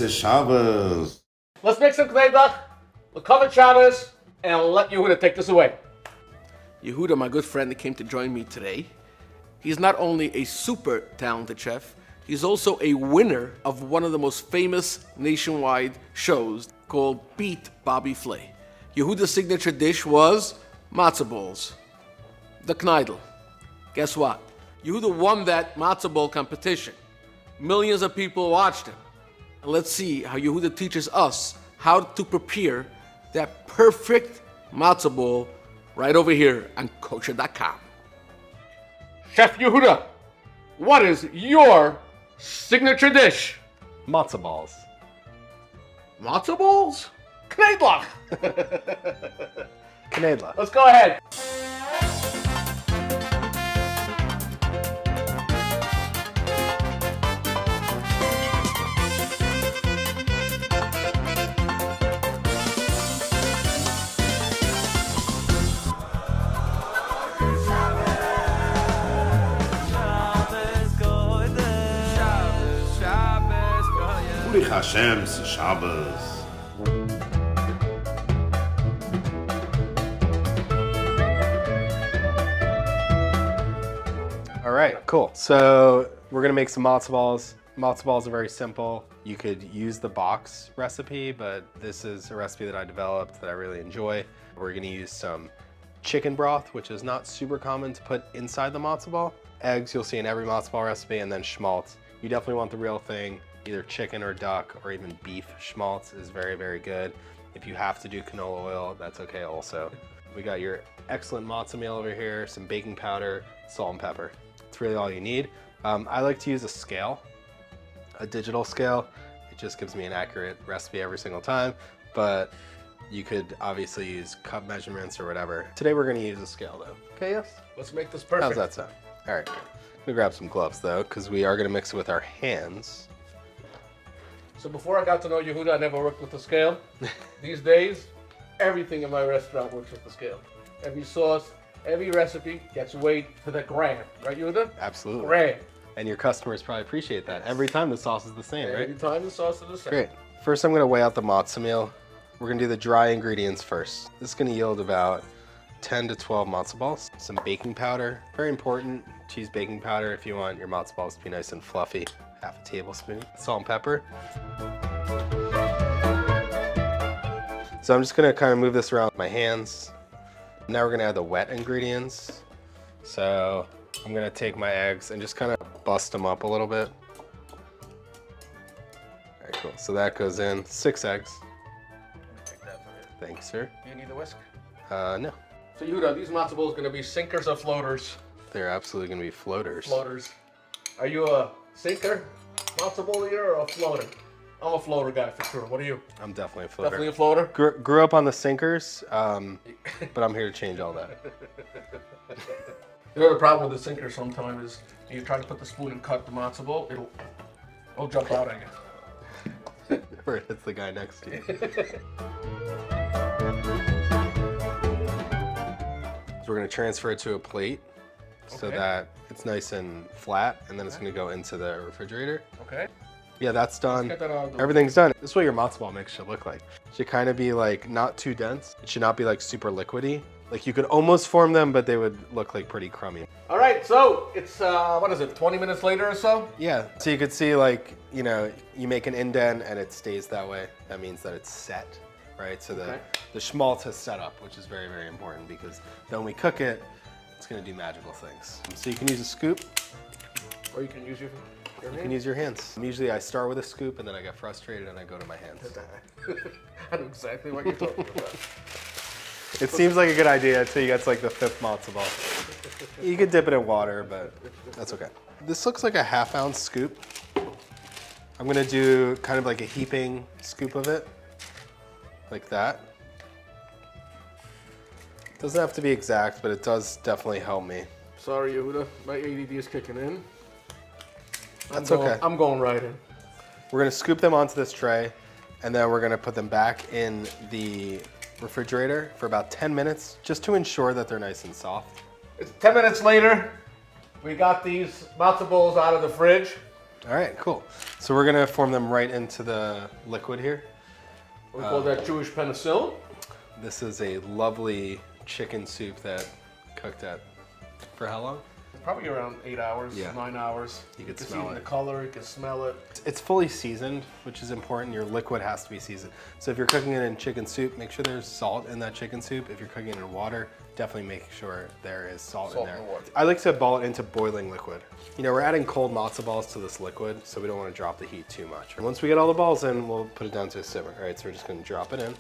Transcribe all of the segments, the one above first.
Shabbos. Let's make some kneidlech. We'll cover Shabbos, and I'll let Yehuda take this away. Yehuda, my good friend that came to join me today, he's not only a super talented chef, he's also a winner of one of the most famous nationwide shows called Beat Bobby Flay. Yehuda's signature dish was matzo balls, the kneidlech. Guess what? Yehuda won that matzo ball competition. Millions of people watched him. And let's see how Yehuda teaches us how to prepare that perfect matzo ball right over here on kosher.com. Chef Yehuda, what is your signature dish? Matzo balls. Matzo balls? Kneidlech. Kneidlech. Let's go ahead. Shabbos. All right, cool. So we're gonna make some matzo balls. Matzo balls are very simple. You could use the box recipe, but this is a recipe that I developed that I really enjoy. We're gonna use some chicken broth, which is not super common to put inside the matzo ball. Eggs you'll see in every matzo ball recipe, and then schmaltz. You definitely want the real thing. Either chicken or duck or even beef schmaltz is very, very good. If you have to do canola oil, that's okay also. We got your excellent matzo meal over here, some baking powder, salt and pepper. It's really all you need. I like to use a scale, a digital scale. It just gives me an accurate recipe every single time, but you could obviously use cup measurements or whatever. Today we're gonna use a scale though. Okay, yes? Let's make this perfect. How's that sound? All right, I'm gonna grab some gloves though, because we are gonna mix it with our hands. So before I got to know Yehuda, I never worked with the scale. These days, everything in my restaurant works with the scale. Every sauce, every recipe gets weighed to the gram. Right, Yehuda? Absolutely. Gram. And your customers probably appreciate that. Every time the sauce is the same, right? Every time the sauce is the same. Great. First, I'm gonna weigh out the matzo meal. We're gonna do the dry ingredients first. This is gonna yield about 10 to 12 matzo balls. Some baking powder, very important. Cheese baking powder if you want your matzo balls to be nice and fluffy. Half a tablespoon. Salt and pepper. So I'm just gonna kind of move this around with my hands. Now we're gonna add the wet ingredients. So I'm gonna take my eggs and just kind of bust them up a little bit. All right, cool. So that goes in 6 eggs. Take that from you. Thank you, sir. Do you need a whisk? No. So Yehuda, these matzo balls are going to be sinkers or floaters? They're absolutely gonna be floaters. Floaters. Are you a sinker, matzo ball eater, or a floater? I'm a floater guy for sure. What are you? I'm definitely a floater. Definitely a floater? Grew up on the sinkers, but I'm here to change all that. You know the problem with the sinker sometimes is when you try to put the spoon and cut the matzo ball, it'll jump out at you. Or it hits the guy next to you. So we're gonna transfer it to a plate so that it's nice and flat, and then it's gonna go into the refrigerator. Okay. Yeah, that's done. Get that out of the Everything's done. This is what your matzo ball mix should look like. It should kind of be like not too dense. It should not be like super liquidy. Like you could almost form them, but they would look like pretty crummy. All right, so it's, what is it, 20 minutes later or so? Yeah, so you could see like, you know, you make an indent and it stays that way. That means that it's set, right? So the schmaltz has set up, which is very, very important because then when we cook it, it's gonna do magical things. So you can use a scoop. Or you can use your You hand. can use your hands. Usually I start with a scoop and then I get frustrated and I go to my hands. I know exactly what you're talking about. It seems like a good idea until you get to like the 5th matzo ball. You could dip it in water, but that's okay. This looks like a 1/2 ounce scoop. I'm gonna do kind of like a heaping scoop of it, like that. Doesn't have to be exact, but it does definitely help me. Sorry, Yehuda, my ADD is kicking in. That's okay. I'm going right in. We're gonna scoop them onto this tray, and then we're gonna put them back in the refrigerator for about 10 minutes, just to ensure that they're nice and soft. It's 10 minutes later. We got these matzo balls out of the fridge. All right, cool. So we're gonna form them right into the liquid here. We call that Jewish penicillin. This is a lovely chicken soup that cooked at, for how long? Probably around 8 hours, Yeah. 9 hours. You could see smell it in it. the color, you can smell it. It's fully seasoned, which is important. Your liquid has to be seasoned. So if you're cooking it in chicken soup, make sure there's salt in that chicken soup. If you're cooking it in water, definitely make sure there is salt in there. in the water. I like to ball it into boiling liquid. You know, we're adding cold matzo balls to this liquid, so we don't want to drop the heat too much. And once we get all the balls in, we'll put it down to a simmer. All right, so we're just gonna drop it in,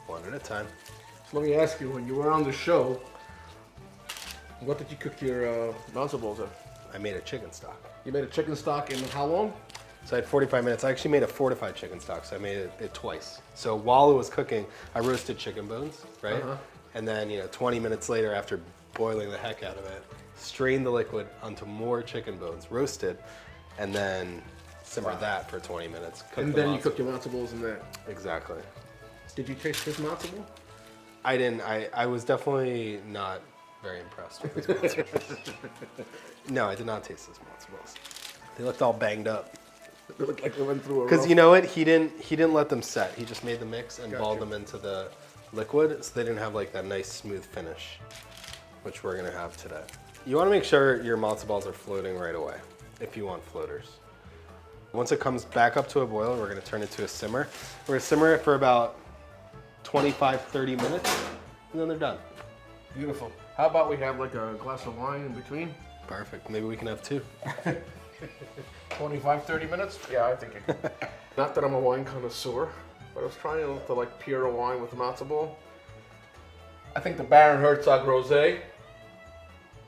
one at a time. So let me ask you, when you were on the show, what did you cook your matzo balls in? I made a chicken stock. You made a chicken stock in how long? So I had 45 minutes. I actually made a fortified chicken stock, so I made it twice. So while it was cooking, I roasted chicken bones, right? And then, 20 minutes later, after boiling the heck out of it, strained the liquid onto more chicken bones, roasted, and then simmered that for 20 minutes. And then you cooked your matzo balls in there. Exactly. Did you taste his matzo ball? I didn't. I was definitely not very impressed with his matzo balls. No, I did not taste his matzo balls. They looked all banged up. They looked like they went through a Because rough- you know what? He didn't let them set. He just made the mix and balled them into the liquid, so they didn't have like that nice smooth finish, which we're gonna have today. You want to make sure your matzo balls are floating right away, if you want floaters. Once it comes back up to a boil, we're gonna turn it to a simmer. We're gonna simmer it for about 25-30 minutes, and then they're done. Beautiful. How about we have like a glass of wine in between? Perfect. Maybe we can have two. 25, 30 minutes? Yeah, I think it. Not that I'm a wine connoisseur, but I was trying to like pair a wine with a matzo ball. I think the Baron Herzog Rosé,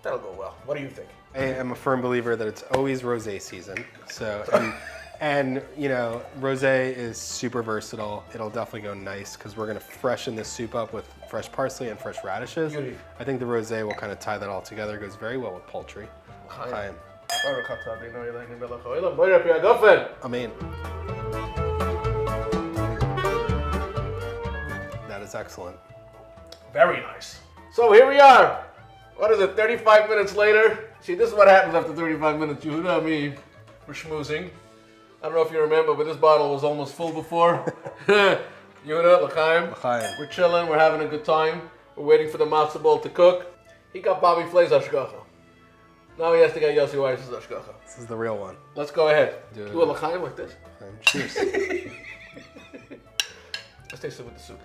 that'll go well. What do you think? I am a firm believer that it's always rosé season. So, and rosé is super versatile. It'll definitely go nice because we're gonna freshen this soup up with fresh parsley and fresh radishes. Beauty. I think the rosé will kind of tie that all together. It goes very well with poultry. Chaim. Amen. That is excellent. Very nice. So here we are. What is it, 35 minutes later? See, this is what happens after 35 minutes. Yehuda and me, we're schmoozing. I don't know if you remember, but this bottle was almost full before. Yehuda, l'chaim. L'chaim. We're chilling, we're having a good time. We're waiting for the matzo ball to cook. He got Bobby Flay's hashgacha. Now he has to get Yossi Weiss's hashgacha. This is the real one. Let's go ahead. Do it. Do a l'chaim like this. Cheers. Let's taste it with the soup.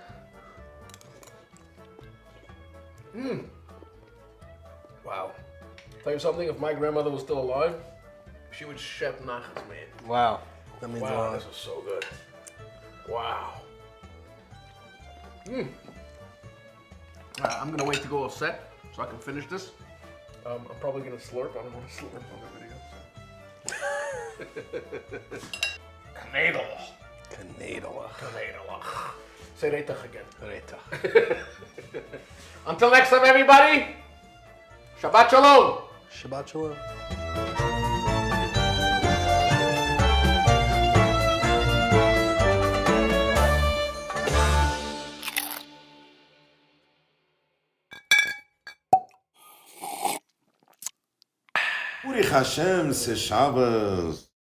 Wow. Tell you something, if my grandmother was still alive, she would chef nachas, man. Wow. That means a Wow, lot. this is so good. Wow. I'm gonna wait to go offset so I can finish this. I'm probably gonna slurp. I don't want to slurp on the video. Kneidlech. Kneidlech. Say reitach again. Until next time, everybody. Shabbat shalom. Shabbat shalom. Uri Hashem, c'est Shabbos.